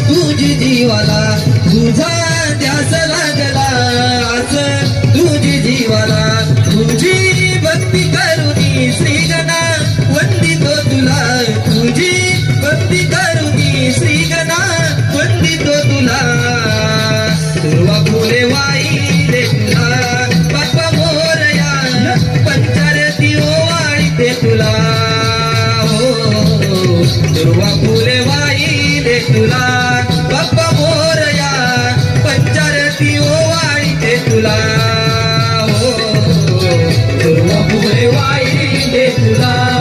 तुझी जीवाला तुझा ध्यास लागला आज तुझी जीवाला तुझी भक्ती करुनी श्री गणा वंदितो तुला तुझी भक्ती करुनी श्री गणा वंदितो तुला दुर्वा फुले वाईले तुला बाप्पा मोरया पंचारती ओवाळीते तुला दुर्वा फुले वाईले तुला बाप्पा मोरया पंचारती ओवाळीते तुला दुर्वा फुले वाईले तुला